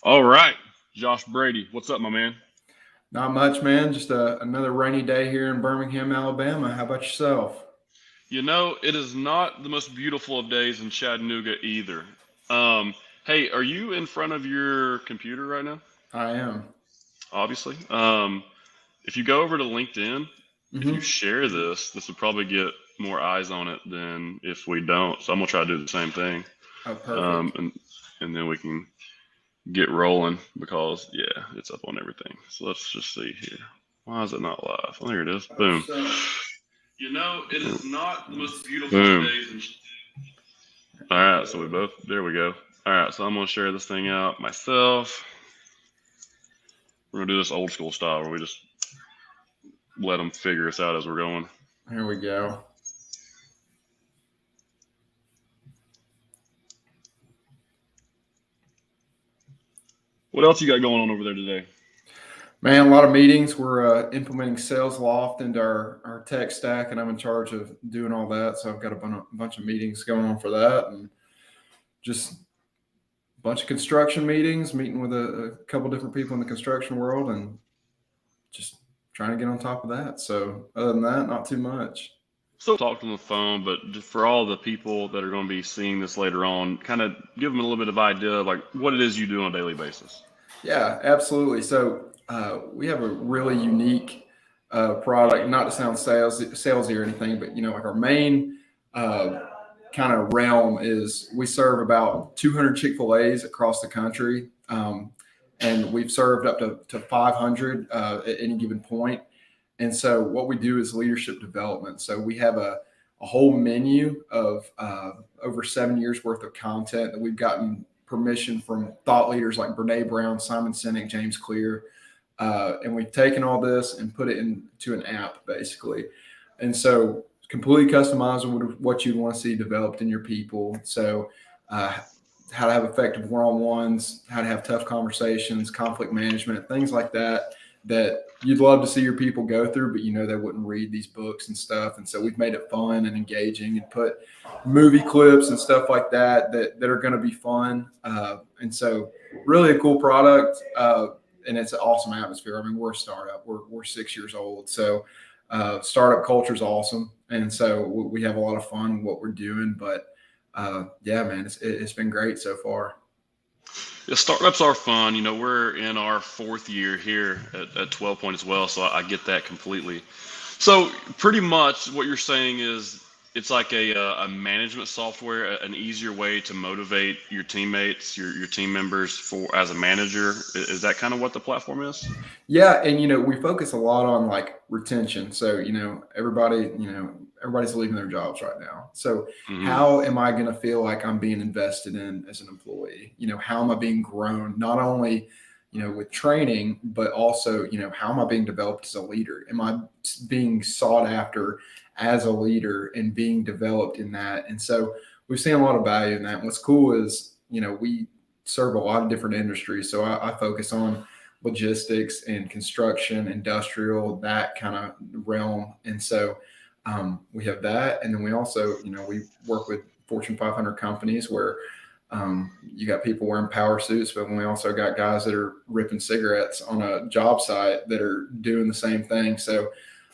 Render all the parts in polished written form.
All right, Josh Brady, what's up, my man? Not much, man. Just another rainy day here in Birmingham, Alabama. How about yourself? It is not the most beautiful of days in Chattanooga either. Um, hey, are you in front of your computer right now? I am. Obviously. If you go over to LinkedIn, if you Hmm. share this would probably get more eyes on it than if we don't. So I'm gonna try to do the same thing, Oh, um, perfect. and and then we can get rolling because yeah, it's up on everything. So let's just see here. Why is it not live? Oh, there it is. Boom. So It is not the most let's beautiful of Boom. days. All there we right, so we go. both, there we go. All right, so I'm going to share this thing out myself. We're going to do this old school style where we just let them figure us out as we're going. Here we go. What else you got going on over there today? Man, a lot of meetings. We're implementing Sales Loft into our tech stack, and I'm in charge of doing all that. So I've got a bunch of meetings going on for that, and just a bunch of construction meetings, meeting with a couple different people in the construction world, and just trying to get on top of that. So other than that, not too much. So talked on the phone, but just for all the people that are going to be seeing this later on, kind of give them a little bit of idea of like what it is you do on a daily basis. Yeah, absolutely. So we have a really unique product. Not to sound salesy or anything, but like our main uh, kind of realm is we serve about 200 Chick-fil-A's across the country, and we've served up to 500 at any given point. And so what we do is leadership development. So we have a whole menu of over 7 years worth of content that we've gotten permission from thought leaders like Brady Brown, Simon Sinek, James Clear. And we've taken all this and put it into an app basically. And so completely customizable to what you want to see developed in your people. So how to have effective one-on-ones, how to have tough conversations, conflict management, things like that you'd love to see your people go through, but they wouldn't read these books and stuff. And so we've made it fun and engaging and put movie clips and stuff like that are going to be fun. And so really a cool product. And it's an awesome atmosphere. I mean, we're a startup. We're 6 years old. So startup culture is awesome. And so we have a lot of fun in what we're doing. But yeah, man, it's been great so far. Yeah, startups are fun. We're in our fourth year here at 12 Point as well, so I get that completely. So pretty much what you're saying is it's like a management software, an easier way to motivate your teammates, your team members for as a manager. Is that kind of what the platform is? Yeah, and we focus a lot on like retention. So everybody's leaving their jobs right now. So Hmm. how am I going to feel like I'm being invested in as an employee? How am I being grown? Not only with training, but also how am I being developed as a leader? Am I being sought after as a leader and being developed in that? And so we've seen a lot of value in that. And what's cool is we serve a lot of different industries. So I focus on logistics and construction, industrial, that kind of realm. And so we have that. And then we also, we work with Fortune 500 companies where you got people wearing power suits, but we also got guys that are ripping cigarettes on a job site that are doing the same thing. So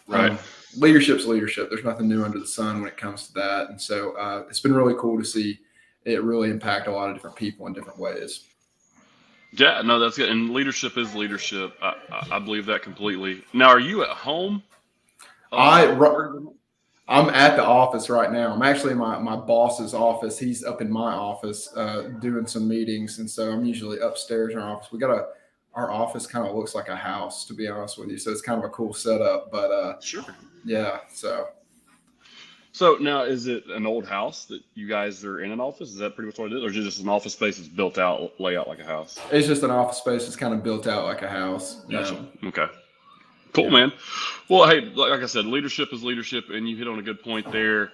Right. leadership's leadership. There's nothing new under the sun when it comes to that. And so it's been really cool to see it really impact a lot of different people in different ways. Yeah, no, that's good. And leadership is leadership. I believe that completely. Now, are you at home? I Where? I'm at the office right now. I'm actually in my boss's office. He's up in my office doing some meetings, and so I'm usually upstairs in our office. Our office kind of looks like a house, to be honest with you. So it's kind of a cool setup. But Sure. yeah, so So now, is it an old house that you guys are in an office? Is that pretty much what it is, or is it just an office space that's built out, layout like a house? it's just an office space. It's kind of built out like a house. Gotcha. Yeah, Okay. Cool, yeah. man. Well, hey, like I said, leadership is leadership, and you hit on a good point there.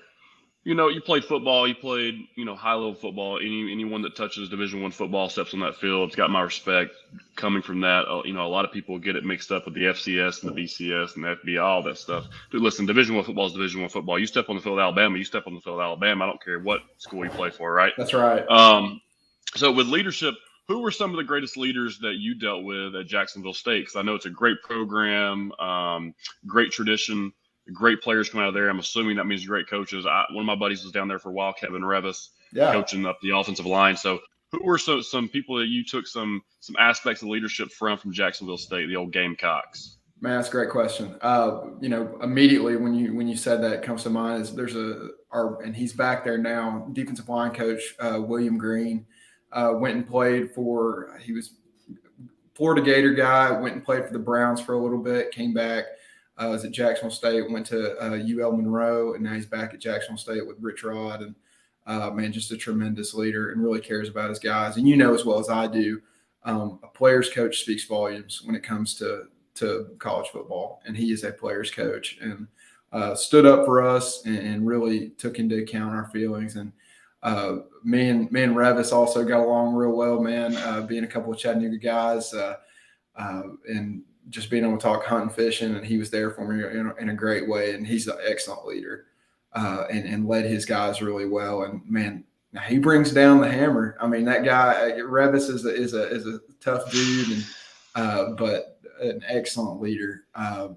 You played football, you played, high level football. Anyone that touches Division I football steps on that field. It's got my respect coming from that. A lot of people get it mixed up with the FCS and the BCS and the FBI, all that stuff. Dude, listen, Division I football is Division I football. You step on the field of Alabama, you step on the field of Alabama. I don't care what school you play for, right? That's right. Um, so with leadership, who were some of the greatest leaders that you dealt with at Jacksonville State? Because I know it's a great program, great tradition, great players come out of there. I'm assuming that means great coaches. One of my buddies was down there for a while, Kevin Revis, Yeah. coaching up the offensive line. So who were some people that you took some aspects of leadership from Jacksonville State, the old Gamecocks? Man, that's a great question. Immediately when you said that, it comes to mind is and he's back there now, defensive line coach William Green. Went and played he was Florida Gator guy, went and played for the Browns for a little bit, came back, was at Jacksonville State, went to UL Monroe, and now he's back at Jacksonville State with Rich Rod. And man, just a tremendous leader and really cares about his guys. And as well as I do, a player's coach speaks volumes when it comes to college football, and he is a player's coach and stood up for us and really took into account our feelings. And me and Revis also got along real well, man, being a couple of Chattanooga guys and just being able to talk hunting, fishing, and he was there for me in a great way. And he's an excellent leader and led his guys really well. And man, he brings down the hammer. I mean, that guy Revis is a tough dude, but an excellent leader. And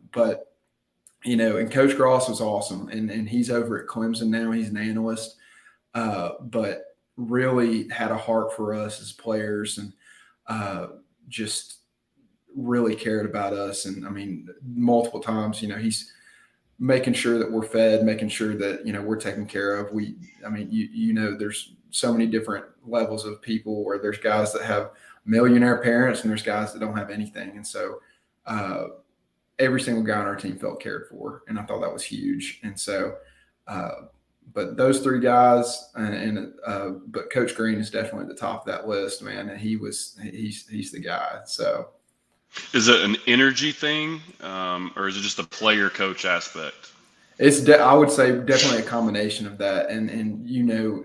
Coach Gross was awesome, and he's over at Clemson now. He's an analyst. But really had a heart for us as players and just really cared about us. And I mean, multiple times, he's making sure that we're fed, making sure that, we're taken care of. There's so many different levels of people where there's guys that have millionaire parents and there's guys that don't have anything. And so every single guy on our team felt cared for. And I thought that was huge. And so, but those three guys, but Coach Green is definitely at the top of that list, man. And he's the guy. So, is it an energy thing, or is it just a player coach aspect? It's I would say definitely a combination of that, and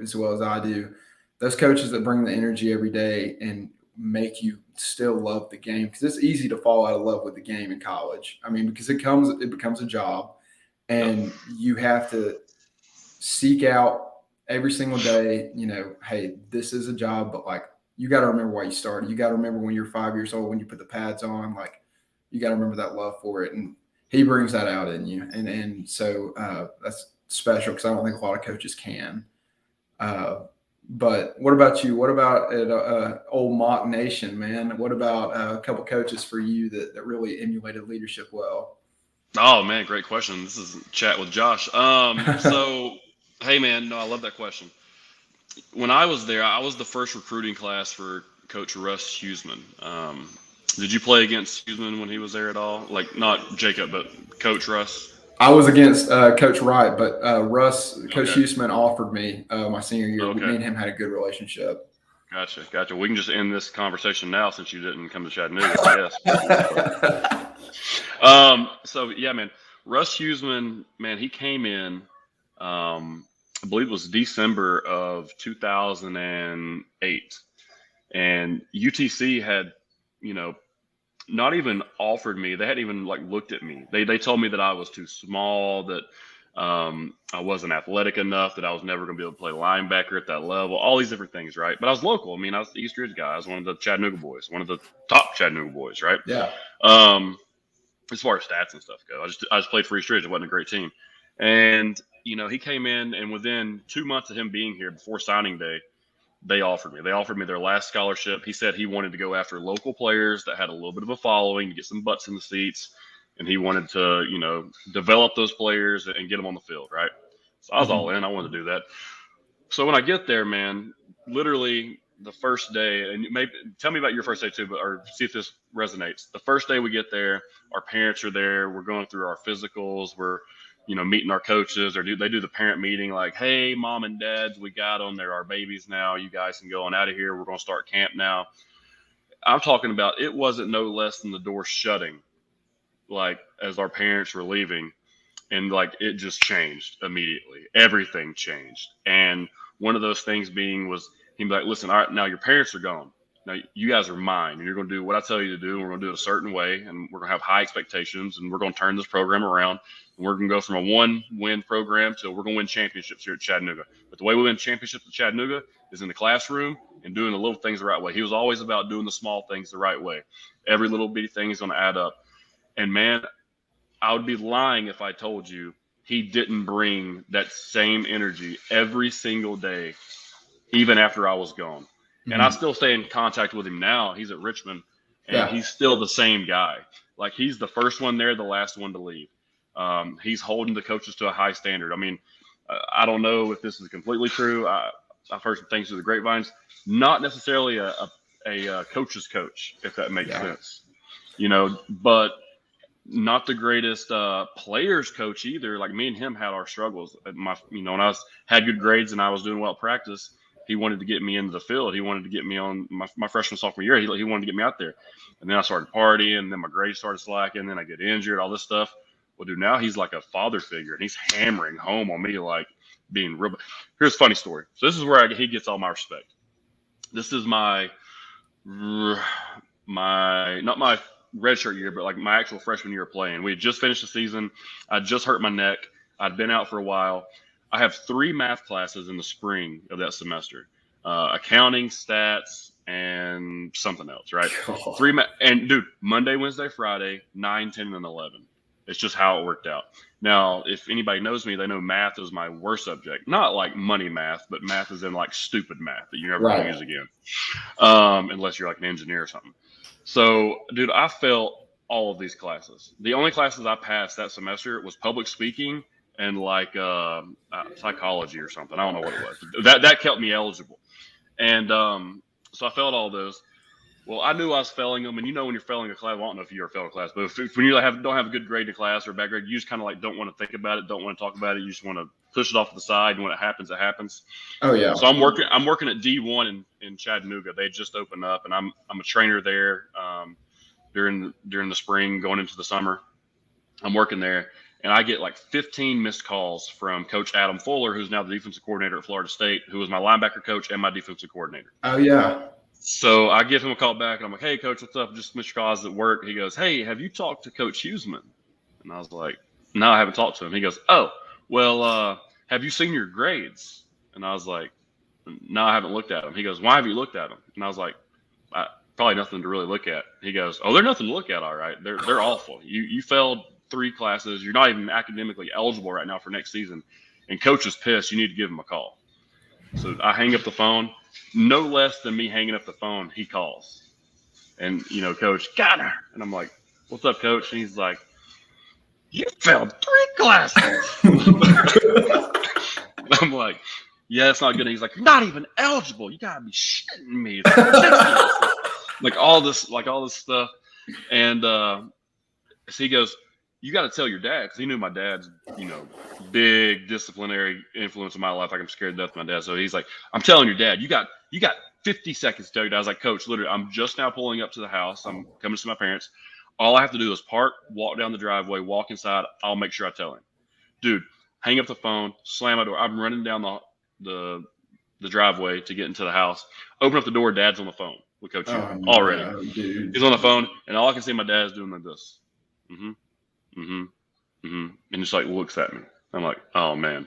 as well as I do, those coaches that bring the energy every day and make you still love the game, because it's easy to fall out of love with the game in college. I mean, because it becomes a job, and you have to seek out every single day, hey, this is a job, but like, you got to remember why you started. You got to remember when you're 5 years old, when you put the pads on, like, you got to remember that love for it. And he brings that out in you. And so that's special, because I don't think a lot of coaches can. But what about you? What about at Old Mock Nation, man? What about a couple coaches for you that really emulated leadership well? Oh, man, great question. This is Chat with Josh. So, hey, man, no, I love that question. When I was there, I was the first recruiting class for Coach Russ Huseman. Did you play against Huseman when he was there at all? Like, not Jacob, but Coach Russ? I was against Coach Wright, but Coach Huseman offered me my senior year. Okay. Me and him had a good relationship. Gotcha. We can just end this conversation now since you didn't come to Chattanooga, I guess. So, yeah, man, Russ Huseman, man, he came in, I believe it was December of 2008. And UTC had, not even offered me. They hadn't even looked at me. They told me that I was too small, that I wasn't athletic enough, that I was never going to be able to play linebacker at that level, all these different things, right? But I was local. I mean, I was the East Ridge guy. I was one of the Chattanooga boys, one of the top Chattanooga boys, right? Yeah. As far as stats and stuff go, I just played for East Ridge. It wasn't a great team. And, he came in, and within 2 months of him being here, before signing day, they offered me. They offered me their last scholarship. He said he wanted to go after local players that had a little bit of a following to get some butts in the seats, and he wanted to, develop those players and get them on the field, right? So I was all in. I wanted to do that. So when I get there, man, literally the first day, and maybe tell me about your first day too, or see if this resonates. The first day we get there, our parents are there. We're going through our physicals. We're meeting our coaches, or they do the parent meeting, like, hey, mom and dads, we got them. They're our babies now. You guys can go on out of here. We're going to start camp now. I'm talking about, it wasn't no less than the door shutting, like, as our parents were leaving. And it just changed immediately. Everything changed. And one of those things was, he'd be like, listen, all right, now your parents are gone. Now you guys are mine, and you're going to do what I tell you to do. And we're going to do it a certain way, and we're going to have high expectations, and we're going to turn this program around. And we're going to go from a 1-win program to we're going to win championships here at Chattanooga. But the way we win championships at Chattanooga is in the classroom and doing the little things the right way. He was always about doing the small things the right way. Every little bitty thing is going to add up. And man, I would be lying if I told you he didn't bring that same energy every single day, even after I was gone. Mm-hmm. And I still stay in contact with him now. He's at Richmond, and he's still the same guy. Like, he's the first one there, the last one to leave. He's holding the coaches to a high standard. I mean, I don't know if this is completely true. I've heard some things through the grapevines. Not necessarily a coach's coach, if that makes sense. You know, but not the greatest players coach either. Like, me and him had our struggles. When I had good grades and I was doing well at practice, he wanted to get me into the field. He wanted to get me on my freshman, sophomore year. He wanted to get me out there. And then I started partying, and then my grades started slacking, and then I get injured, all this stuff. Well, dude, now he's like a father figure, and he's hammering home on me, like, being real. Here's a funny story. So this is where he gets all my respect. This is not my redshirt year, but like my actual freshman year of playing. We had just finished the season. I just hurt my neck. I'd been out for a while. I have 3 math classes in the spring of that semester: accounting, stats, and something else. Right? And dude, Monday, Wednesday, Friday, 9, 10, and 11. It's just how it worked out. Now, if anybody knows me, they know math is my worst subject. Not like money math, but math is in like stupid math that you're never going to use again, unless you're like an engineer or something. So, dude, I failed all of these classes. The only classes I passed that semester was public speaking and like psychology or something. I don't know what it was. That kept me eligible. And so I failed all those. Well, I knew I was failing them, and when you're failing a class, I don't know if you ever failed a class, but when you don't have a good grade in class or a bad grade, you just kind of like don't want to think about it, don't want to talk about it. You just want to push it off to the side, and when it happens, it happens. Oh yeah. So I'm working at D1 in Chattanooga. They just opened up, and I'm a trainer there during the spring, going into the summer. I'm working there, and I get like 15 missed calls from Coach Adam Fuller, who's now the defensive coordinator at Florida State, who was my linebacker coach and my defensive coordinator. Oh yeah. So I give him a call back, and I'm like, "Hey, Coach, what's up? Just Mr. Cause at work." He goes, "Hey, have you talked to Coach Huseman?" And I was like, "No, I haven't talked to him." He goes, "Oh, well, have you seen your grades?" And I was like, "No, I haven't looked at them." He goes, "Why have you looked at them?" And I was like, "Probably nothing to really look at." He goes, "Oh, they're nothing to look at, all right. They're awful. You failed 3 classes. You're not even academically eligible right now for next season. And Coach is pissed. You need to give him a call." So I hang up the phone. No less than me hanging up the phone, he calls. And, Coach, got her. And I'm like, "What's up, Coach?" And he's like, "You failed 3 classes." I'm like, "Yeah, it's not good." And he's like, "You're not even eligible. You got to be shitting me." It's ridiculous. like all this stuff. And so he goes, "You got to tell your dad," because he knew my dad's, big disciplinary influence in my life. Like, I'm scared to death of my dad. So he's like, "I'm telling your dad, you got 50 seconds to tell your dad." I was like, "Coach, literally, I'm just now pulling up to the house. I'm coming to see my parents. All I have to do is park, walk down the driveway, walk inside. I'll make sure I tell him." Dude, hang up the phone, slam my door. I'm running down the driveway to get into the house. Open up the door. Dad's on the phone with Coach already. No, dude. He's on the phone, and all I can see my dad's doing like this. And just like looks at me. I'm like, "Oh man."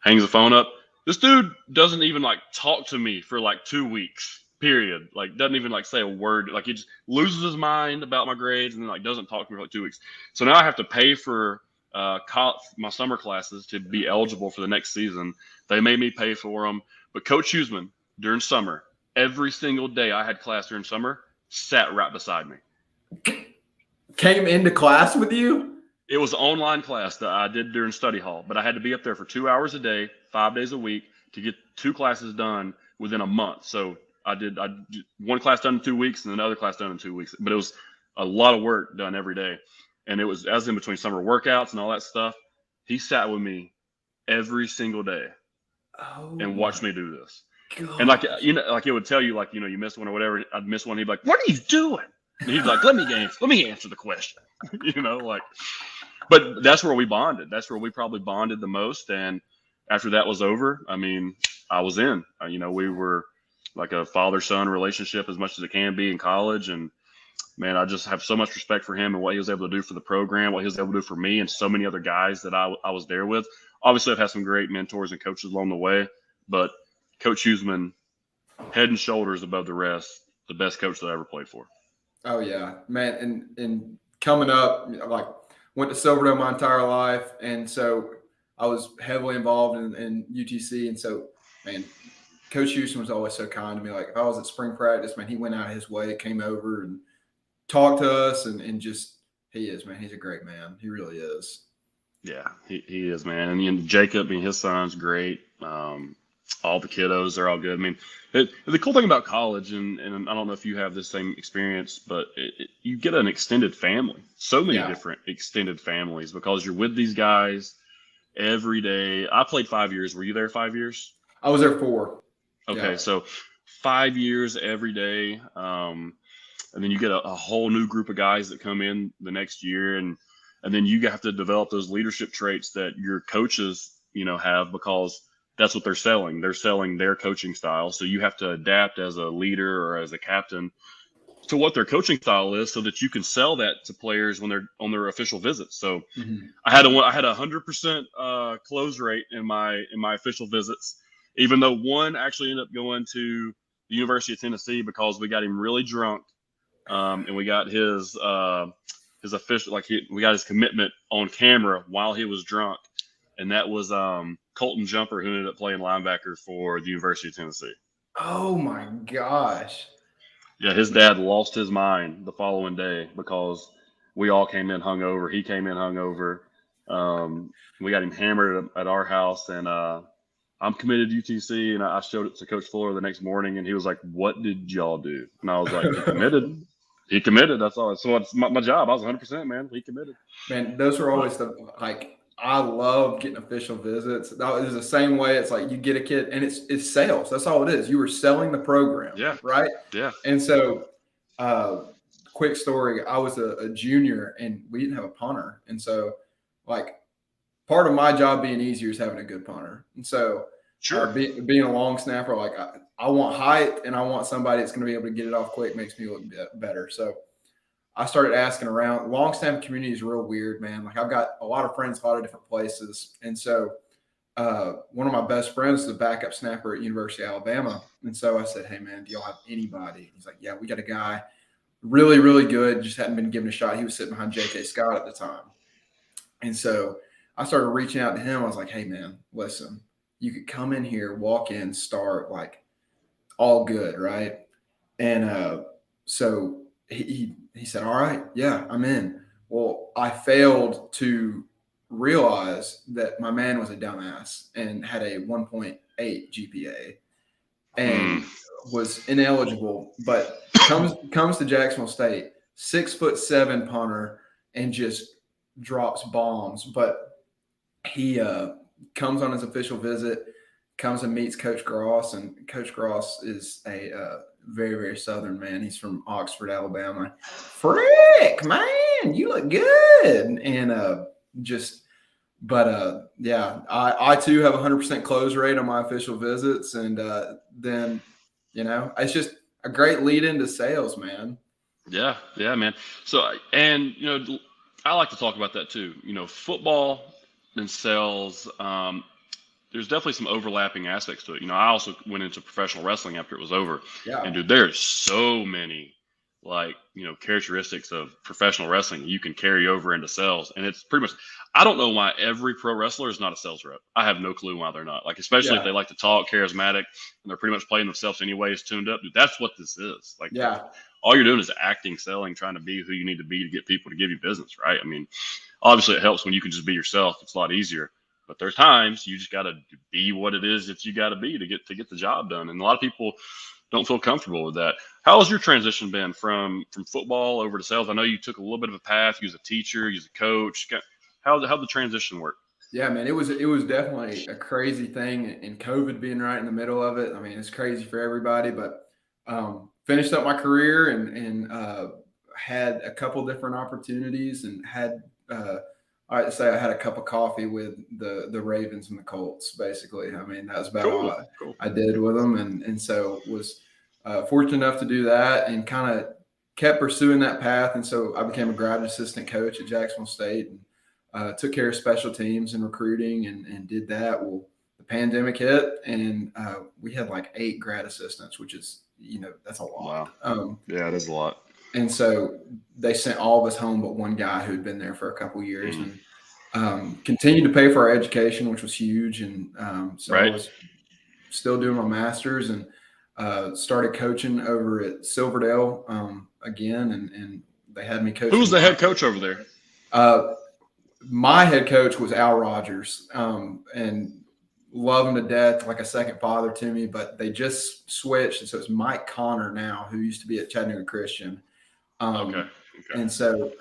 Hangs the phone up. This dude doesn't even like talk to me for like 2 weeks, period. Like, doesn't even like say a word. Like, he just loses his mind about my grades and then like doesn't talk to me for like 2 weeks. So now I have to pay for my summer classes to be eligible for the next season. They made me pay for them. But Coach Huseman, during summer, every single day I had class during summer, sat right beside me. Came into class with you? It was an online class that I did during study hall, but I had to be up there for 2 hours a day, 5 days a week to get 2 classes done within a month. So I did one class done in 2 weeks and another class done in 2 weeks, but it was a lot of work done every day. And it was as in between summer workouts and all that stuff. He sat with me every single day and watched me do this. God. And like, like it would tell you, like, you missed one or whatever. I'd miss one. He'd be like, "What are you doing?" And he's like, let me answer the question. But that's where we bonded. That's where we probably bonded the most. And after that was over, I mean, I was in. We were like a father-son relationship as much as it can be in college. And man, I just have so much respect for him and what he was able to do for the program, what he was able to do for me and so many other guys that I was there with. Obviously, I've had some great mentors and coaches along the way, but Coach Huseman, head and shoulders above the rest, the best coach that I ever played for. Oh yeah, man. And coming up, like went to Silverdale my entire life. And so I was heavily involved in UTC. And so, man, Coach Houston was always so kind to me. Like if I was at spring practice, man, he went out his way, came over and talked to us and just, he is, man. He's a great man. He really is. Yeah, he is, man. And Jacob, his son's great. All the kiddos, they're all good. I mean, the cool thing about college, and I don't know if you have the same experience, but you get an extended family. So many different extended families because you're with these guys every day. I played 5 years. Were you there 5 years? I was there 4. Okay, so 5 years every day. And then you get a whole new group of guys that come in the next year. And then you have to develop those leadership traits that your coaches, have because that's what they're selling. They're selling their coaching style. So you have to adapt as a leader or as a captain to what their coaching style is so that you can sell that to players when they're on their official visits. So I had a 100% close rate in my official visits, even though one actually ended up going to the University of Tennessee because we got him really drunk. And we got his official, we got his commitment on camera while he was drunk. And that was Colton Jumper, who ended up playing linebacker for the University of Tennessee. Oh my gosh. Yeah, his dad lost his mind the following day because we all came in hungover. He came in hungover. We got him hammered at our house, and I'm committed to UTC, and I showed it to Coach Fuller the next morning, and he was like, "What did y'all do?" And I was like, "He committed. He committed. That's all. So it's my job. I was 100%, man. He committed." Man, those were always I love getting official visits. That was the same way. It's like you get a kid and it's sales. That's all it is. You were selling the program. Yeah. Right. Yeah. And so, quick story. I was a junior and we didn't have a punter. And so part of my job being easier is having a good punter. And so being a long snapper, I want height and I want somebody that's going to be able to get it off quick, makes me look better. So I started asking around. Long snap community is real weird, man. I've got a lot of friends, a lot of different places. And so one of my best friends is a backup snapper at University of Alabama. And so I said, "Hey, man, do y'all have anybody?" He's like, "Yeah, we got a guy really, really good. Just hadn't been given a shot." He was sitting behind J.K. Scott at the time. And so I started reaching out to him. I was like, "Hey, man, listen, you could come in here, walk in, start all good, right?" And so he said, "All right, yeah, I'm in." Well, I failed to realize that my man was a dumbass and had a 1.8 GPA and was ineligible, but comes to Jacksonville State, 6'7" punter, and just drops bombs. But he comes on his official visit, comes and meets Coach Gross, and Coach Gross is a very, very Southern man. He's from Oxford, Alabama. "Frick, man, you look good." And I too have 100% close rate on my official visits. And then, it's just a great lead into sales, man. Yeah, man. So, and, I like to talk about that too. Football and sales, there's definitely some overlapping aspects to it. I also went into professional wrestling after it was over. Yeah. And dude, there's so many characteristics of professional wrestling you can carry over into sales. And it's pretty much, I don't know why every pro wrestler is not a sales rep. I have no clue why they're not. Especially if they like to talk, charismatic, and they're pretty much playing themselves anyways, tuned up. Dude, that's what this is. All you're doing is acting, selling, trying to be who you need to be to get people to give you business, right? I mean, obviously it helps when you can just be yourself. It's a lot easier. But there's times you just got to be what it is that you got to be to get the job done. And a lot of people don't feel comfortable with that. How has your transition been from football over to sales? I know you took a little bit of a path. You was a teacher, you was a coach. How'd the transition work? Yeah, man, it was definitely a crazy thing, and COVID being right in the middle of it. I mean, it's crazy for everybody, but finished up my career and had a couple different opportunities and had I say I had a cup of coffee with the Ravens and the Colts, basically. I mean, that was about all I did with them. And so was fortunate enough to do that and kind of kept pursuing that path. And so I became a graduate assistant coach at Jacksonville State and took care of special teams and recruiting and did that. Well, the pandemic hit, and we had like 8 grad assistants, which is, that's a lot. Wow. Yeah, it is a lot. And so they sent all of us home but one guy who had been there for a couple of years, and continued to pay for our education, which was huge. And so I was still doing my master's, and started coaching over at Silverdale again, and they had me coaching. Who was the head coach over there? My head coach was Al Rogers, and love him to death, like a second father to me, but they just switched. And so it's Mike Connor now, who used to be at Chattanooga Christian. Okay. And so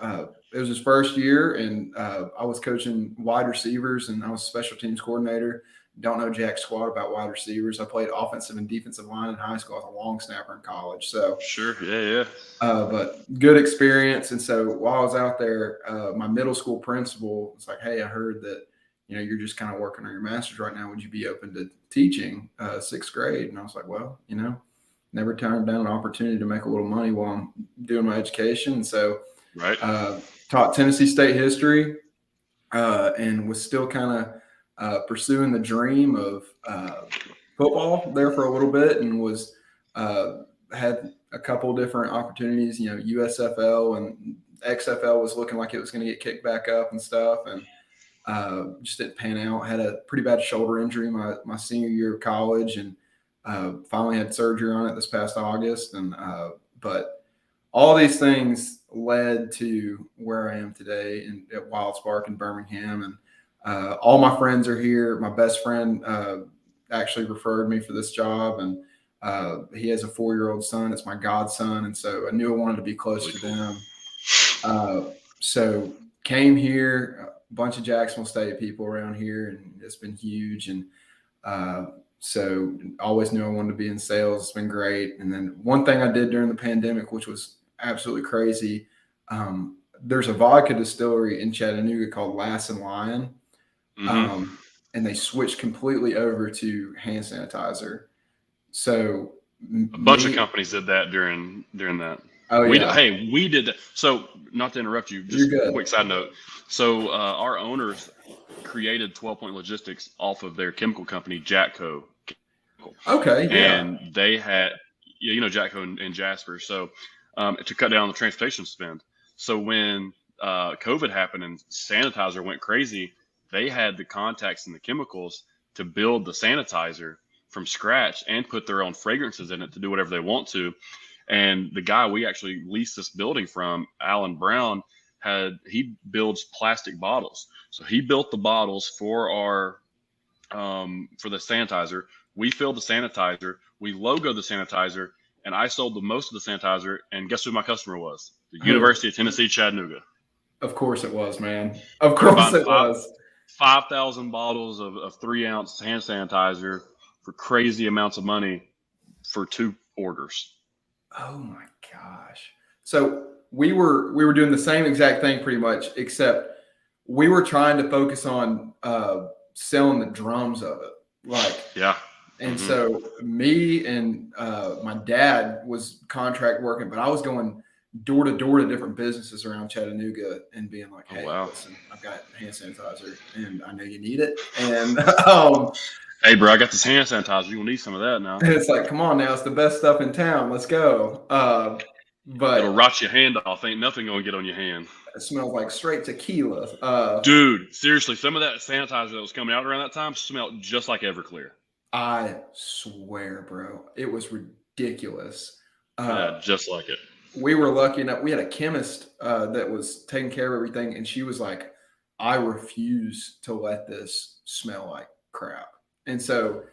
it was his first year, and I was coaching wide receivers, and I was special teams coordinator. Don't know jack squat about wide receivers. I played offensive and defensive line in high school. I was a long snapper in college. So sure, yeah. But good experience. And so while I was out there, my middle school principal was like, "Hey, I heard that you're just kind of working on your master's right now. Would you be open to teaching 6th grade?" And I was like, "Well, never turned down an opportunity to make a little money while I'm doing my education." And so taught Tennessee State history, and was still kind of pursuing the dream of football there for a little bit, and was had a couple different opportunities. USFL and XFL was looking like it was going to get kicked back up and stuff, and just didn't pan out. Had a pretty bad shoulder injury my senior year of college, and finally had surgery on it this past August. And but all these things led to where I am today at Wildsparq in Birmingham. And all my friends are here. My best friend actually referred me for this job, and he has a 4-year-old son. It's my godson, and so I knew I wanted to be close to them. So came here. A bunch of Jacksonville State people around here, and it's been huge. And so always knew I wanted to be in sales. It's been great. And then one thing I did during the pandemic, which was absolutely crazy, there's a vodka distillery in Chattanooga called Lass and Lion. And they switched completely over to hand sanitizer. So a bunch of companies did that during that. Oh, yeah. We did that. So not to interrupt you, just a quick side note. So our owners created 12 Point Logistics off of their chemical company, Jatco. Okay. Yeah. And they had, Jatco and Jasper. So to cut down the transportation spend. So when COVID happened and sanitizer went crazy, they had the contacts and the chemicals to build the sanitizer from scratch and put their own fragrances in it to do whatever they want to. And the guy we actually leased this building from, Alan Brown, he builds plastic bottles. So he built the bottles for our for the sanitizer. We filled the sanitizer. We logoed the sanitizer, and I sold the most of the sanitizer. And guess who my customer was? The University of Tennessee, Chattanooga. Of course it was, man. Of course it was. 5,000 bottles of 3-ounce hand sanitizer for crazy amounts of money for 2 orders. Oh my gosh. So we were doing the same exact thing pretty much, except we were trying to focus on selling the drums of it. And so me and my dad was contract working, but I was going door to door to different businesses around Chattanooga and being like, "Hey, listen, I've got hand sanitizer and I know you need it." And hey, bro, I got this hand sanitizer. You will need some of that now. And it's like, come on now, it's the best stuff in town. Let's go. But it'll rot your hand off. Ain't nothing gonna get on your hand. It smells like straight tequila. Dude, seriously, some of that sanitizer that was coming out around that time smelled just like Everclear. I swear, bro, it was ridiculous. Yeah, just like it. We were lucky enough. We had a chemist that was taking care of everything, and she was like, "I refuse to let this smell like crap." And so,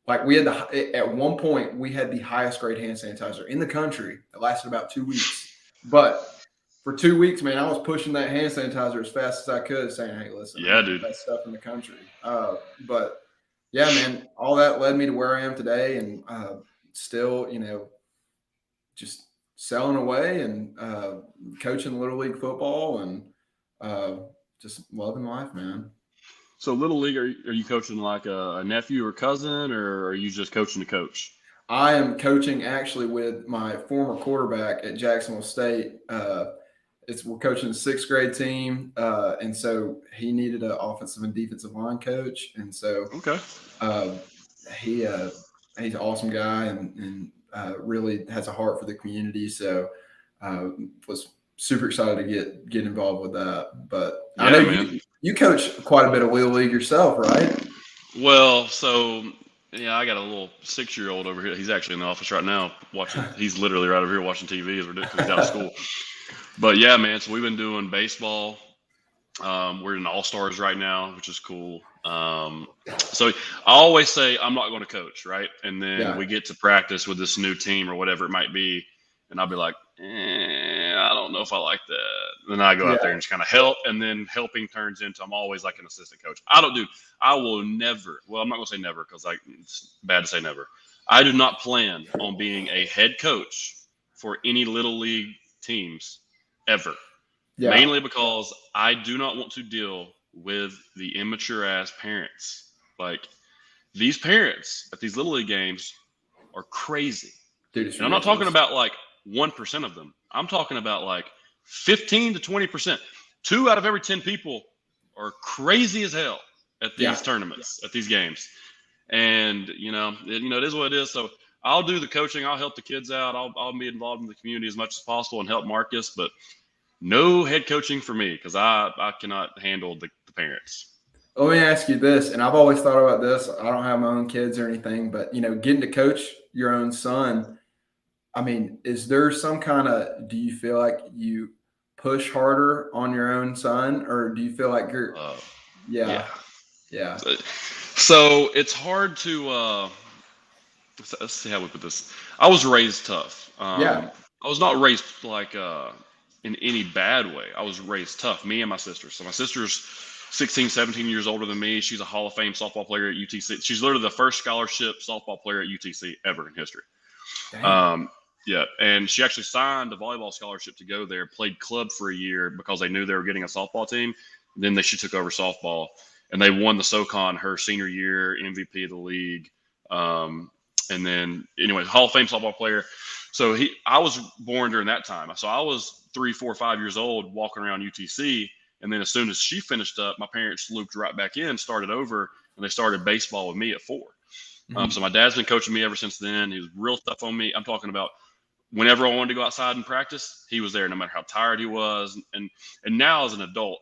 like, we had at one point we had the highest grade hand sanitizer in the country. It lasted about 2 weeks, but for 2 weeks, man, I was pushing that hand sanitizer as fast as I could, saying, "Hey, listen, dude, best stuff in the country." But yeah, man, all that led me to where I am today, and still, just selling away and coaching Little League football and just loving life, man. So Little League, are you coaching like a nephew or cousin, or are you just coaching the coach? I am coaching actually with my former quarterback at Jacksonville State. we're coaching a 6th grade team, and so he needed an offensive and defensive line coach, and so Okay. he he's an awesome guy and really has a heart for the community. So was super excited to get involved with that. But I know you coach quite a bit of Little League yourself, right? Well, so yeah, I got a little 6-year-old over here. He's actually in the office right now watching. He's literally right over here watching TV as we're doing, 'cause he's out of school. But yeah, man. So we've been doing baseball. We're in All-Stars right now, which is cool. So I always say I'm not going to coach, right? And then we get to practice with this new team or whatever it might be, and I'll be like, I don't know if I like that. Then I go out there and just kind of help, and then helping turns into I'm always like an assistant coach. I will never. Well, I'm not going to say never because it's bad to say never. I do not plan on being a head coach for any Little League teams ever. Yeah. Mainly because I do not want to deal with the immature ass parents. Like these parents at these Little League games are crazy. Dude, and I'm not talking about like 1% of them. I'm talking about like 15 to 20%. 2 out of every 10 people are crazy as hell at these tournaments, at these games. And it is what it is. So I'll do the coaching. I'll help the kids out. I'll be involved in the community as much as possible and help Marcus. But no head coaching for me because I cannot handle the parents. Let me ask you this, and I've always thought about this. I don't have my own kids or anything, but getting to coach your own son. I mean, is there some kind of? Do you feel like you push harder on your own son, or do you feel like you're? Yeah. So it's hard to. Let's see how we put this. I was raised tough. I was not raised like in any bad way. I was raised tough. Me and my sister. So my sister's 16, 17 years older than me. She's a Hall of Fame softball player at UTC. She's literally the first scholarship softball player at UTC ever in history. And she actually signed a volleyball scholarship to go there, played club for a year because they knew they were getting a softball team. Then she took over softball, and they won the SoCon her senior year, MVP of the league. And then, anyway, Hall of Fame softball player. So I was born during that time. So I was 3, 4, 5 years old walking around UTC. And then as soon as she finished up, my parents looped right back in, started over, and they started baseball with me at 4. So my dad's been coaching me ever since then. He was real tough on me. I'm talking about whenever I wanted to go outside and practice, he was there no matter how tired he was. And now as an adult,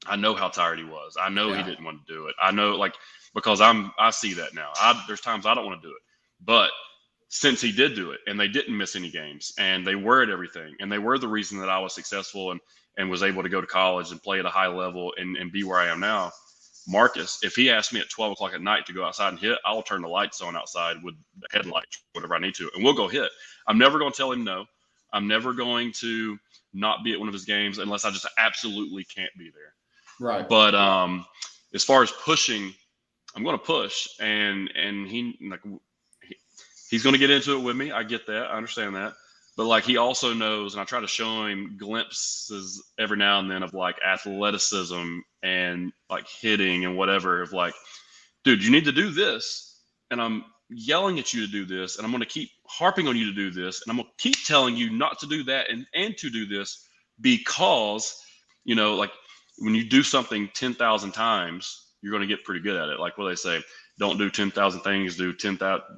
I know how tired he was. I know he didn't want to do it. I know, because I see that now. There's times I don't want to do it. But since he did do it and they didn't miss any games and they were at everything and they were the reason that I was successful and was able to go to college and play at a high level and be where I am now, Marcus, if he asked me at 12 o'clock at night to go outside and hit, I will turn the lights on outside with the headlights, whatever I need to, and we'll go hit. I'm never going to tell him no. I'm never going to not be at one of his games unless I just absolutely can't be there. Right. But as far as pushing, I'm going to push, and he's going to get into it with me. I get that. I understand that. But he also knows, and I try to show him glimpses every now and then of athleticism and hitting and whatever of dude, you need to do this. And I'm yelling at you to do this. And I'm going to keep harping on you to do this. And I'm going to keep telling you not to do that and to do this because, when you do something 10,000 times, you're going to get pretty good at it. Like what they say, don't do 10,000 things, do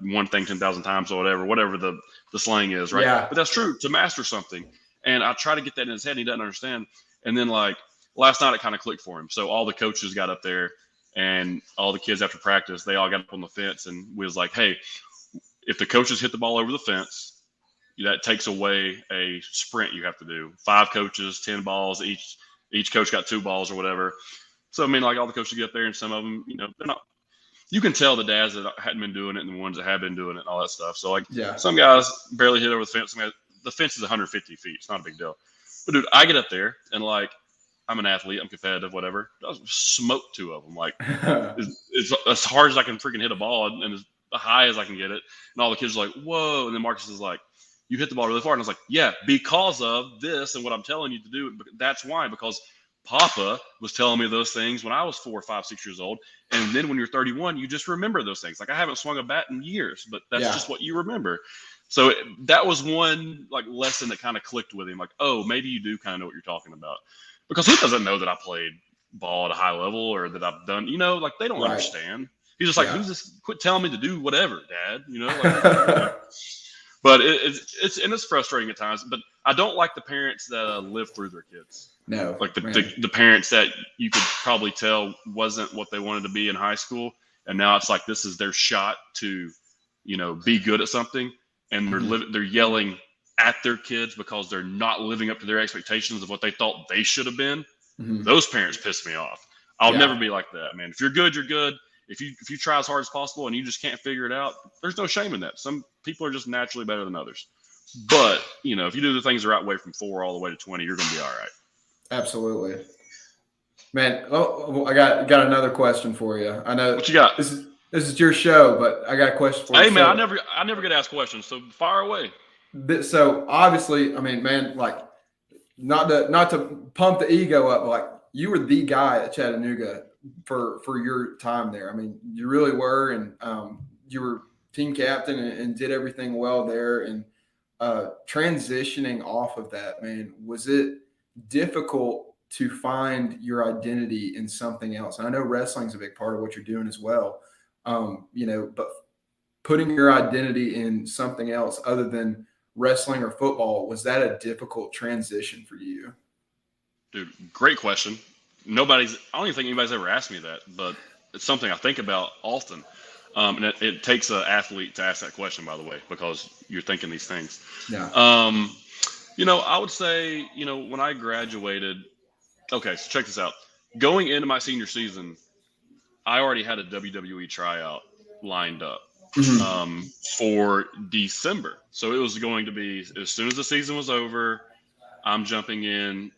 one thing 10,000 times or whatever the slang is, right? Yeah. But that's true, to master something. And I try to get that in his head and he doesn't understand. And then last night it kind of clicked for him. So all the coaches got up there and all the kids after practice, they all got up on the fence and we was like, hey, if the coaches hit the ball over the fence, that takes away a sprint you have to do. 5 coaches, 10 balls, each coach got 2 balls or whatever. So, all the coaches get up there and some of them, they're not. You can tell the dads that hadn't been doing it and the ones that have been doing it and all that stuff. So, some guys barely hit over the fence. The fence is 150 feet. It's not a big deal. But, dude, I get up there and, I'm an athlete. I'm competitive, whatever. I smoke 2 of them. It's as hard as I can freaking hit a ball and as high as I can get it. And all the kids are like, whoa. And then Marcus is like, you hit the ball really far. And I was like, yeah, because of this and what I'm telling you to do. That's why, because Papa was telling me those things when I was 4, 5, 6 years old. And then when you're 31, you just remember those things. I haven't swung a bat in years, but that's just what you remember. So that was one like lesson that kind of clicked with him. Like, oh, maybe you do kind of know what you're talking about, because he doesn't know that I played ball at a high level or that I've done, like they don't understand. He's just like, who's this? Quit telling me to do whatever, Dad. Like, but it's frustrating at times. But I don't like the parents that live through their kids. No, like the parents that you could probably tell wasn't what they wanted to be in high school, and now it's like this is their shot to, be good at something, and they're yelling at their kids because they're not living up to their expectations of what they thought they should have been. Those parents piss me off. I'll never be like that, man. If you're good, you're good. If you try as hard as possible and you just can't figure it out, there's no shame in that. Some people are just naturally better than others. But, if you do the things the right way from 4 all the way to 20, you're going to be all right. Absolutely. Man, I got another question for you. I know what you got. This is your show, but I got a question for you. Hey, man, I never get asked questions, so fire away. So obviously, I mean, man, like not to pump the ego up, but like you were the guy at Chattanooga for your time there. I mean, you really were, and you were team captain and did everything well there. And transitioning off of that, man, was it difficult to find your identity in something else? And I know wrestling's a big part of what you're doing as well, but putting your identity in something else other than wrestling or football, was that a difficult transition for you? Dude, great question. I don't even think anybody's ever asked me that, but it's something I think about often. And it takes an athlete to ask that question, by the way, because you're thinking these things. Yeah. I would say, when I graduated, okay, so check this out. Going into my senior season, I already had a WWE tryout lined up for December. So it was going to be, as soon as the season was over, I'm jumping in.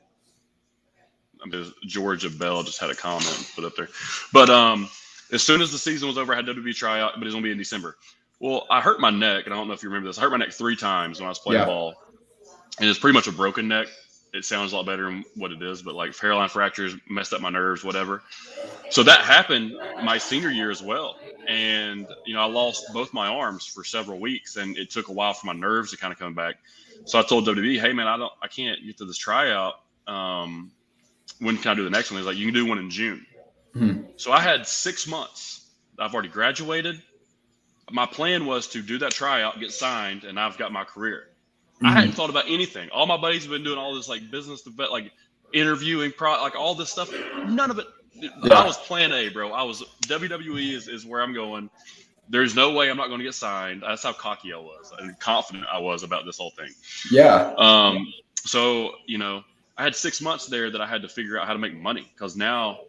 Georgia Bell just had a comment put up there. But as soon as the season was over, I had WWE tryout, but it was going to be in December. Well, I hurt my neck, and I don't know if you remember this. I hurt my neck 3 times when I was playing ball. And it's pretty much a broken neck. It sounds a lot better than what it is, but like hairline fractures messed up my nerves, whatever. So that happened my senior year as well. And, I lost both my arms for several weeks, and it took a while for my nerves to kind of come back. So I told WWE, hey, man, I can't get to this tryout. When can I do the next one? He's like, you can do one in June. So I had 6 months. I've already graduated. My plan was to do that tryout, get signed, and I've got my career. I hadn't thought about anything. All my buddies have been doing all this like business development, like interviewing, like all this stuff. None of it. I was plan A, bro. I was WWE is where I'm going. There's no way I'm not going to get signed. That's how cocky I was and confident I was about this whole thing. Yeah. So, I had 6 months there that I had to figure out how to make money, because now,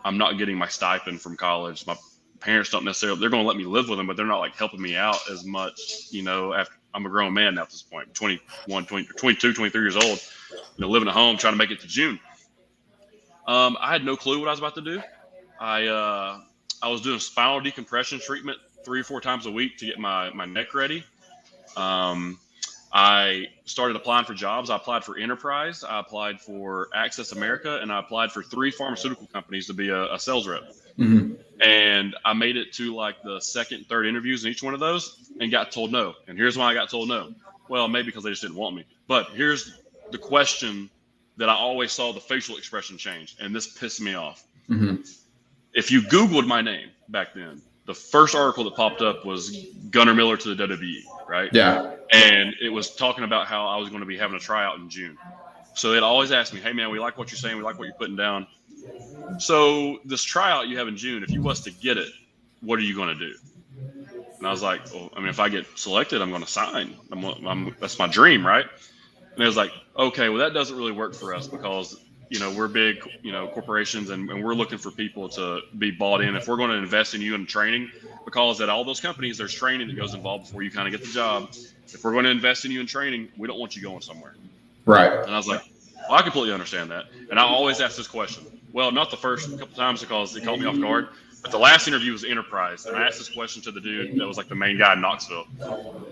I'm not getting my stipend from college. My parents don't necessarily, they're going to let me live with them, but they're not like helping me out as much, after I'm a grown man now at this point, 21, 22, 23 years old, living at home, trying to make it to June. I had no clue what I was about to do. I was doing spinal decompression treatment 3 or 4 times a week to get my neck ready. I started applying for jobs. I applied for Enterprise. I applied for Access America, and I applied for 3 pharmaceutical companies to be a sales rep. And I made it to like the 2nd, 3rd interviews in each one of those and got told no. And here's why I got told no. Well, maybe because they just didn't want me. But here's the question that I always saw the facial expression change, and this pissed me off. If you Googled my name back then, the first article that popped up was Gunnar Miller to the WWE, right? Yeah. And it was talking about how I was going to be having a tryout in June. So they'd always ask me, hey, man, we like what you're saying. We like what you're putting down. So this tryout you have in June, if you was to get it, what are you going to do? And I was like, well, I mean, if I get selected, I'm going to sign. That's my dream, right? And it was like, okay, well, that doesn't really work for us because, we're big, corporations and we're looking for people to be bought in. If we're going to invest in you in training, because at all those companies, there's training that goes involved before you kind of get the job. If we're going to invest in you in training, we don't want you going somewhere. Right. And I was like, well, I completely understand that. And I always ask this question. Well, not the first couple times because it caught me off guard, but the last interview was Enterprise. And I asked this question to the dude that was like the main guy in Knoxville.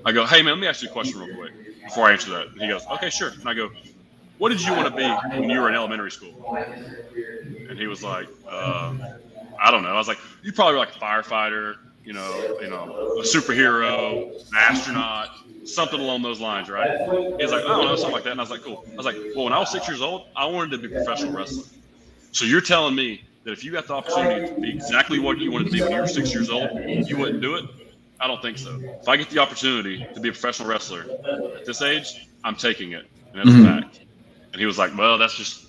I go, hey, man, let me ask you a question real quick before I answer that. And he goes, okay, sure. And I go, what did you want to be when you were in elementary school? And he was like, I don't know. I was like, you probably were like a firefighter, a superhero, an astronaut, something along those lines, right? He's like, I don't know, something like that. And I was like, cool. I was like, well, when I was 6 years old, I wanted to be a professional wrestler. So you're telling me that if you got the opportunity to be exactly what you wanted to be when you were 6 years old, you wouldn't do it? I don't think so. If I get the opportunity to be a professional wrestler at this age, I'm taking it. And that's a fact. And he was like, well, that's just,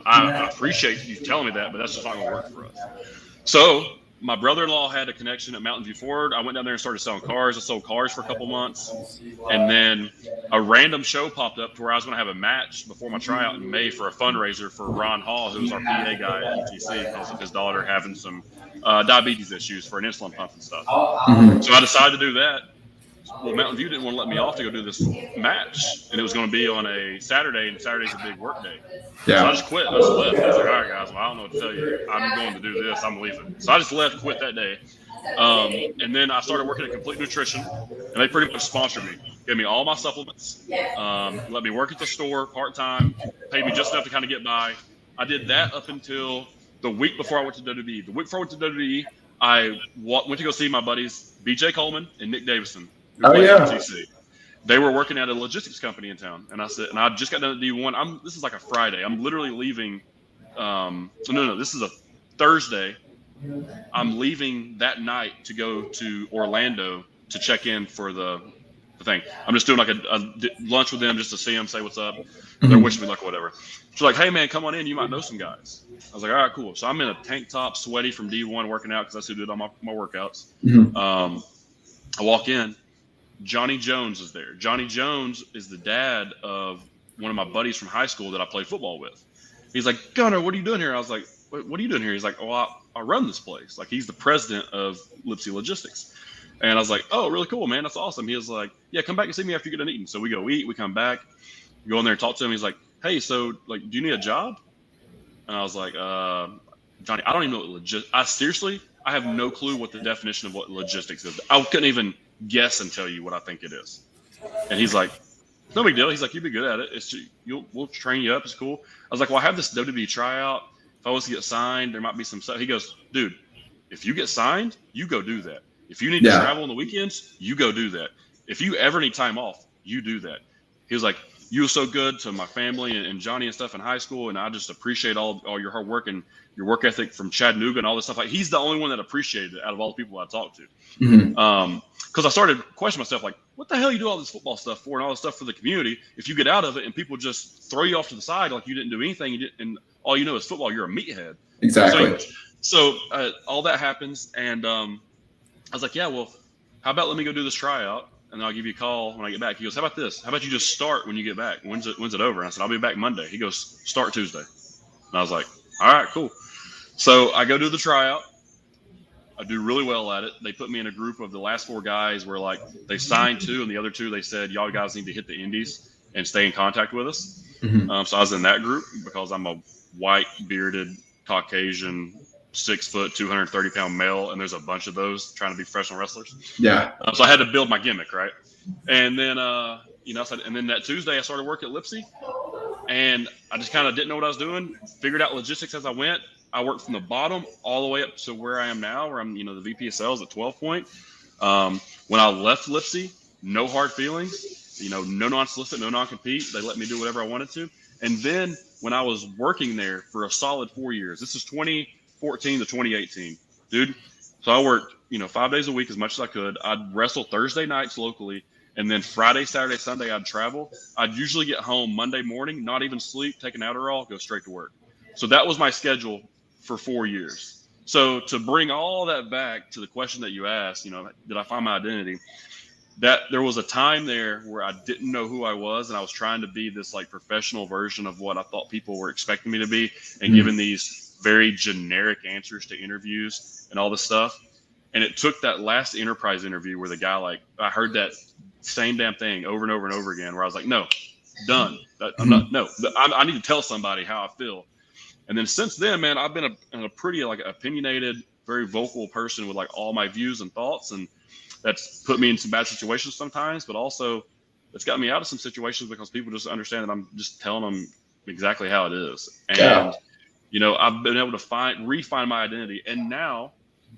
I appreciate you telling me that, but that's just not going to work for us. So my brother-in-law had a connection at Mountain View Ford. I went down there and started selling cars. I sold cars for a couple months. And then a random show popped up to where I was going to have a match before my tryout in May for a fundraiser for Ron Hall, who was our PA guy at UTC because of his daughter having some diabetes issues for an insulin pump and stuff. So I decided to do that. Well, Mountain View didn't want to let me off to go do this match, and it was going to be on a Saturday, and Saturday's a big work day. Yeah. So I just quit. I just left. I was like, all right, guys, well, I don't know what to tell you. I'm going to do this. I'm leaving. So I just left, quit that day. And then I started working at Complete Nutrition, and they pretty much sponsored me. Gave me all my supplements, let me work at the store part-time, paid me just enough to kind of get by. I did that up until the week before I went to WWE. The week before I went to WWE, I went to go see my buddies, BJ Coleman and Nick Davison. Oh, yeah. UTC. They were working at a logistics company in town. And I said, and I just got done at D1. This is like a Friday. I'm literally leaving. This is a Thursday. I'm leaving that night to go to Orlando to check in for the thing. I'm just doing like a lunch with them just to see them, say what's up. They're wishing me luck or whatever. She's like, hey, man, come on in. You might know some guys. I was like, all right, cool. So I'm in a tank top, sweaty from D1 working out because that's who did all my workouts. I walk in. Johnny Jones is there. Johnny Jones is the dad of one of my buddies from high school that I played football with. He's like, Gunnar, what are you doing here? I was like, what are you doing here? He's like, oh, I run this place. Like, he's the president of Lipsy Logistics. And I was like, oh, really cool, man. That's awesome. He was like, yeah, come back and see me after you get done eating. So we go eat. We come back. We go in there and talk to him. He's like, hey, so, like, do you need a job? And I was like, Johnny, I don't even know what I have no clue what the definition of what logistics is. I couldn't even guess and tell you what I think it is. And he's like, no big deal. He's like, you'll be good at it. We'll train you up. It's cool. I was like, well, I have this WWE tryout. If I was to get signed, there might be some stuff. He goes, dude, if you get signed, you go do that. If you need to travel on the weekends, you go do that. If you ever need time off, you do that. He was like, you were so good to my family and Johnny and stuff in high school. And I just appreciate all your hard work and your work ethic from Chattanooga and all this stuff. Like, he's the only one that appreciated it out of all the people I talked to. Because I started questioning myself, like, what the hell you do all this football stuff for and all this stuff for the community if you get out of it and people just throw you off to the side like you didn't do anything and all you know is football, you're a meathead. Exactly. So all that happens, and I was like, yeah, well, how about let me go do this tryout, and I'll give you a call when I get back. He goes, how about this? How about you just start when you get back? When's it over? And I said, I'll be back Monday. He goes, start Tuesday. And I was like, all right, cool. So I go do the tryout. I do really well at it. They put me in a group of the last 4 guys where, like, they signed 2, and the other 2, they said, y'all guys need to hit the indies and stay in contact with us. So I was in that group because I'm a white, bearded, Caucasian, 6 foot, 230-pound male, and there's a bunch of those trying to be professional wrestlers. Yeah. So I had to build my gimmick, right? And then, and then that Tuesday I started work at Lipsy, and I just kind of didn't know what I was doing. Figured out logistics as I went. I worked from the bottom all the way up to where I am now, where I'm, the VP of sales at 12 Point. When I left Lipsy, no hard feelings, no non-solicit, no non-compete. They let me do whatever I wanted to. And then when I was working there for a solid 4 years, this is 2014 to 2018, dude. So I worked, 5 days a week as much as I could. I'd wrestle Thursday nights locally. And then Friday, Saturday, Sunday, I'd travel. I'd usually get home Monday morning, not even sleep, take an Adderall, go straight to work. So that was my schedule for 4 years. So to bring all that back to the question that you asked, did I find my identity? That there was a time there where I didn't know who I was, and I was trying to be this like professional version of what I thought people were expecting me to be, and giving these very generic answers to interviews and all this stuff. And it took that last enterprise interview where the guy, I heard that same damn thing over and over and over again, where I was like, no, done. I need to tell somebody how I feel. And then since then, man, I've been a pretty opinionated, very vocal person with all my views and thoughts. And that's put me in some bad situations sometimes, but also it's got me out of some situations because people just understand that I'm just telling them exactly how it is. And, I've been able to refine my identity. And now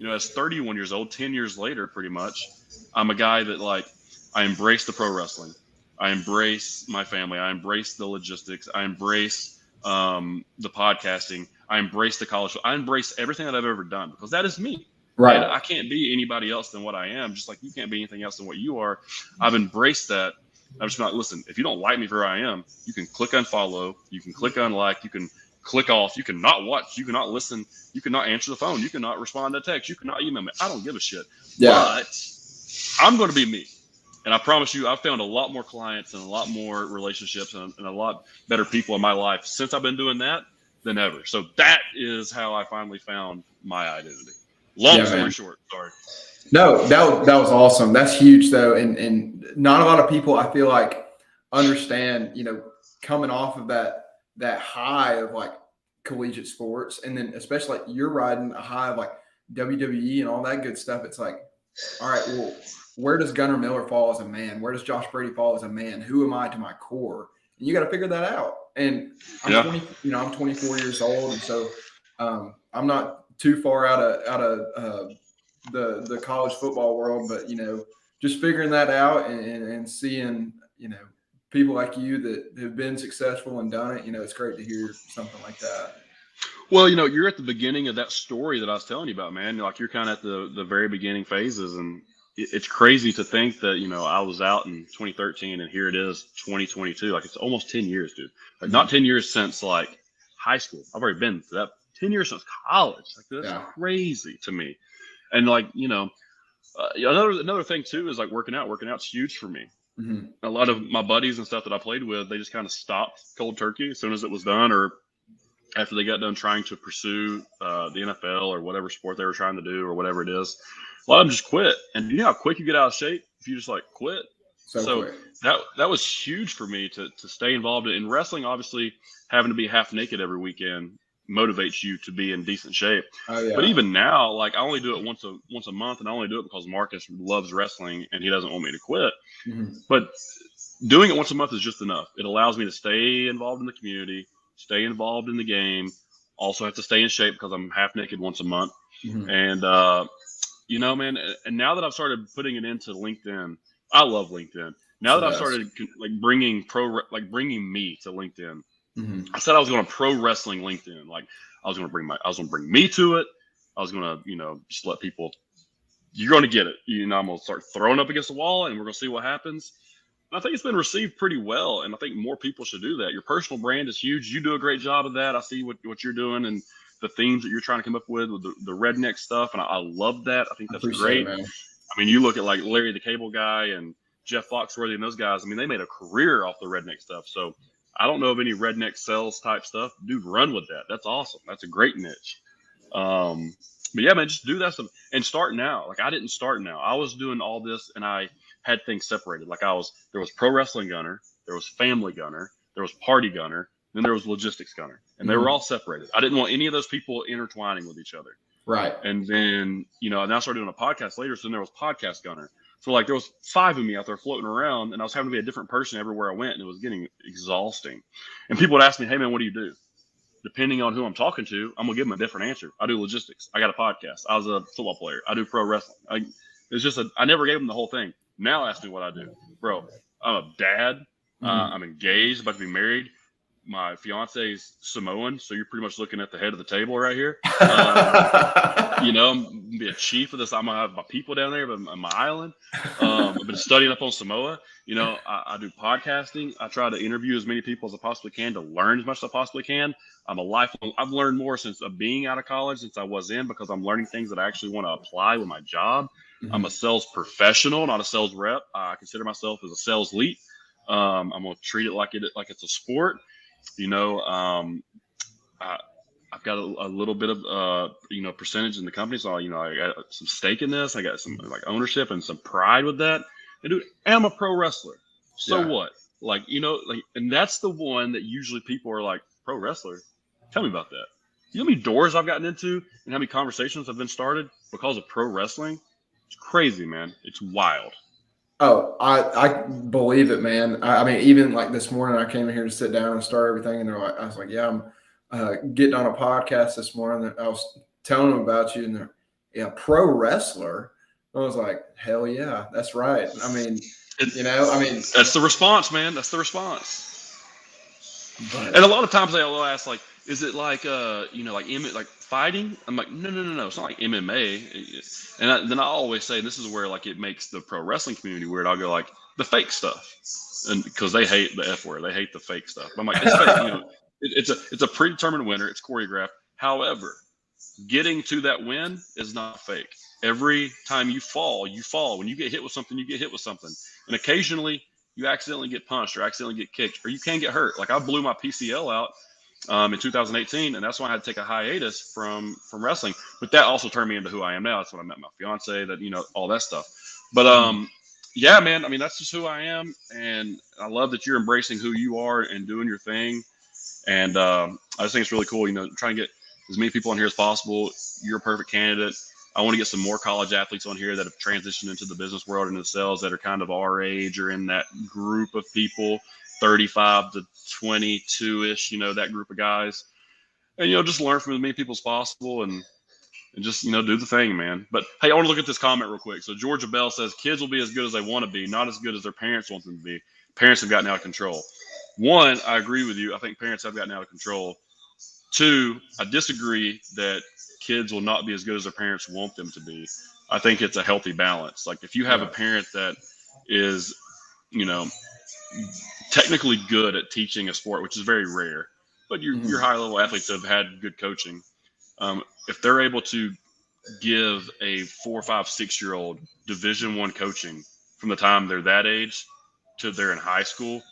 as 31 years old, 10 years later, pretty much, I'm a guy that like, I embrace the pro wrestling. I embrace my family. I embrace the logistics. I embrace the podcasting. I embrace the college. I embrace everything that I've ever done because that is me. Right. And I can't be anybody else than what I am, just like you can't be anything else than what you are. I've embraced that. I'm just not, listen, if you don't like me for who I am, you can click unfollow, you can click unlike, you can click off, you can not watch, you cannot listen, you cannot answer the phone, you cannot respond to text, you cannot email me. I don't give a shit. Yeah. But I'm going to be me. And I promise you, I've found a lot more clients and a lot more relationships and a lot better people in my life since I've been doing that than ever. So that is how I finally found my identity. Long story short, sorry. No, that was awesome. That's huge though. And not a lot of people, I feel like, understand, coming off of that high of like collegiate sports. And then especially like you're riding a high of like WWE and all that good stuff. It's like, all right, well, where does Gunnar Miller fall as a man? Where does Josh Brady fall as a man? Who am I to my core? And you got to figure that out. And I'm 24 years old. And so I'm not too far out of the college football world, but, just figuring that out and seeing, people like you that have been successful and done it, it's great to hear something like that. Well, you're at the beginning of that story that I was telling you about, man. Like you're kind of at the very beginning phases, and it's crazy to think that, I was out in 2013 and here it is 2022. Like it's almost 10 years, dude. Like not 10 years since like high school. I've already been through that. 10 years since college. Like that's crazy to me. And like, another thing too is like working out. Working out's huge for me. Mm-hmm. A lot of my buddies and stuff that I played with, they just kind of stopped cold turkey as soon as it was done, or after they got done trying to pursue the NFL or whatever sport they were trying to do or whatever it is. A lot of them just quit. And you know how quick you get out of shape if you just like quit? So that was huge for me to stay involved in wrestling. Obviously, having to be half naked every weekend motivates you to be in decent shape. Oh, yeah. But even now, like I only do it once a month, and I only do it because Marcus loves wrestling and he doesn't want me to quit. Mm-hmm. But doing it once a month is just enough. It allows me to stay involved in the community, stay involved in the game. Also have to stay in shape because I'm half naked once a month. Mm-hmm. And man, and now that I've started putting it into LinkedIn, I love LinkedIn. Now that I've started like bringing me to LinkedIn. Mm-hmm. I said I was going to pro wrestling LinkedIn. Like I was going to bring me to it. I was going to, just let people, you're going to get it. I'm going to start throwing up against the wall and we're going to see what happens. And I think it's been received pretty well. And I think more people should do that. Your personal brand is huge. You do a great job of that. I see what you're doing and the themes that you're trying to come up with the redneck stuff. And I love that. I think that's great. It, I mean, you look at like Larry the Cable Guy and Jeff Foxworthy and those guys. I mean, they made a career off the redneck stuff. So I don't know of any redneck sales type stuff. Dude, run with that. That's awesome. That's a great niche. But yeah, man, just do that stuff and start now. Like I didn't start now. I was doing all this and I had things separated. Like there was pro wrestling gunner, there was family gunner, there was party gunner, then there was logistics gunner, and they were all separated. I didn't want any of those people intertwining with each other. Right. And then, and I started doing a podcast later. So then there was podcast gunner. So like there was 5 of me out there floating around and I was having to be a different person everywhere I went. And it was getting exhausting. And people would ask me, hey man, what do you do? Depending on who I'm talking to, I'm going to give them a different answer. I do logistics. I got a podcast. I was a football player. I do pro wrestling. I never gave them the whole thing. Now ask me what I do. Bro, I'm a dad. I'm engaged, about to be married. My fiance is Samoan, so you're pretty much looking at the head of the table right here. I'm gonna be a chief of this. I'm gonna have my people down there, on my island. I've been studying up on Samoa. I do podcasting. I try to interview as many people as I possibly can to learn as much as I possibly can. I've learned more since being out of college since I was in because I'm learning things that I actually want to apply with my job. Mm-hmm. I'm a sales professional, not a sales rep. I consider myself as a sales elite. I'm gonna treat it like it's a sport. I've got a little bit of percentage in the company, so I got some stake in this. I got some like ownership and some pride with that. And dude, I'm a pro wrestler. So what? And that's the one that usually people are like, pro wrestler? Tell me about that. You know how many doors I've gotten into and how many conversations have been started because of pro wrestling? It's crazy, man. It's wild. Oh, I believe it, man. I mean, even like this morning, I came in here to sit down and start everything, and I was like, yeah, I'm getting on a podcast this morning. I was telling them about you, and a pro wrestler. I was like, hell yeah, that's right. I mean, that's the response, man. That's the response. But, and a lot of times they'll ask, like, is it like like fighting? I'm like, no. It's not like MMA. And then I always say, this is where like it makes the pro wrestling community weird. I'll go like the fake stuff, and because they hate the F word, they hate the fake stuff. I'm like, it's fake. It's a predetermined winner. It's choreographed. However, getting to that win is not fake. Every time you fall, you fall. When you get hit with something, you get hit with something. And occasionally you accidentally get punched or accidentally get kicked, or you can get hurt. Like I blew my PCL out in 2018, and that's why I had to take a hiatus from wrestling. But that also turned me into who I am now. That's when I met my fiance, all that stuff. But yeah, man, I mean, that's just who I am. And I love that you're embracing who you are and doing your thing. And I just think it's really cool, trying to get as many people on here as possible. You're a perfect candidate. I want to get some more college athletes on here that have transitioned into the business world and into sales that are kind of our age or in that group of people, 35 to 22-ish, that group of guys. And, just learn from as many people as possible and just, do the thing, man. But, hey, I want to look at this comment real quick. So Georgia Bell says, kids will be as good as they want to be, not as good as their parents want them to be. Parents have gotten out of control. One, I agree with you. I think parents have gotten out of control. Two, I disagree that kids will not be as good as their parents want them to be. I think it's a healthy balance. Like if you have a parent that is, technically good at teaching a sport, which is very rare, but your high level athletes have had good coaching. If they're able to give a 4, 5, 6-year-old Division I coaching from the time they're that age to they're in high school,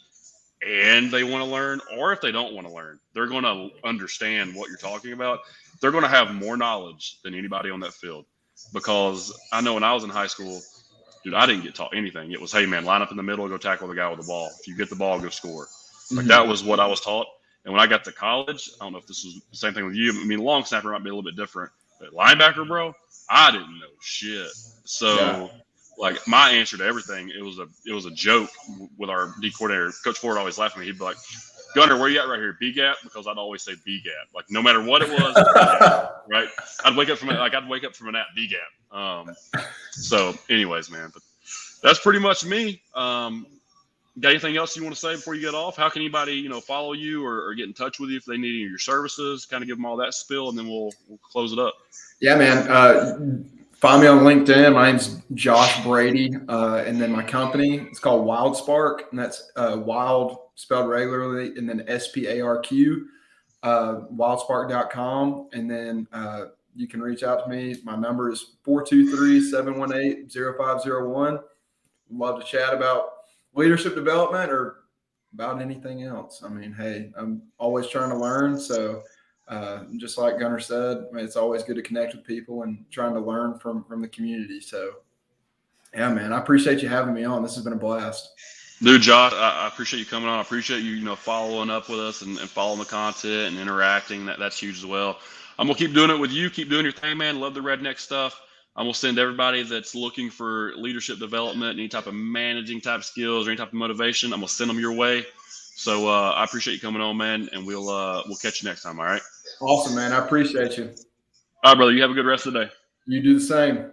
and they want to learn, or if they don't want to learn, they're going to understand what you're talking about. They're going to have more knowledge than anybody on that field. Because I know when I was in high school, dude, I didn't get taught anything. It was, hey, man, line up in the middle, go tackle the guy with the ball. If you get the ball, go score. Like that was what I was taught. And when I got to college, I don't know if this was the same thing with you. I mean, long snapper might be a little bit different. But linebacker, bro, I didn't know shit. So, like, my answer to everything, it was a joke with our D coordinator. Coach Ford always laughed at me. He'd be like, Gunner, where you at right here? B gap? Because I'd always say B gap. Like no matter what it was, right? I'd wake up from a nap, B gap. So anyways, man, but that's pretty much me. Got anything else you want to say before you get off? How can anybody, follow you or get in touch with you if they need any of your services? Kind of give them all that spill, and then we'll close it up. Yeah, man. Find me on LinkedIn. My name's Josh Brady, and then my company, it's called Wildsparq, and that's wild spelled regularly, and then SPARQ, wildsparq.com, and then you can reach out to me. My number is 423-718-0501. Love to chat about leadership development or about anything else. I mean, hey, I'm always trying to learn, so just like Gunner said, it's always good to connect with people and trying to learn from the community. So, yeah, man, I appreciate you having me on. This has been a blast. Dude, Josh, I appreciate you coming on. I appreciate you, following up with us and following the content and interacting. That's huge as well. I'm going to keep doing it with you. Keep doing your thing, man. Love the redneck stuff. I'm going to send everybody that's looking for leadership development, any type of managing type skills or any type of motivation, I'm going to send them your way. So I appreciate you coming on, man, and we'll catch you next time, all right? Awesome, man. I appreciate you. All right, brother. You have a good rest of the day. You do the same.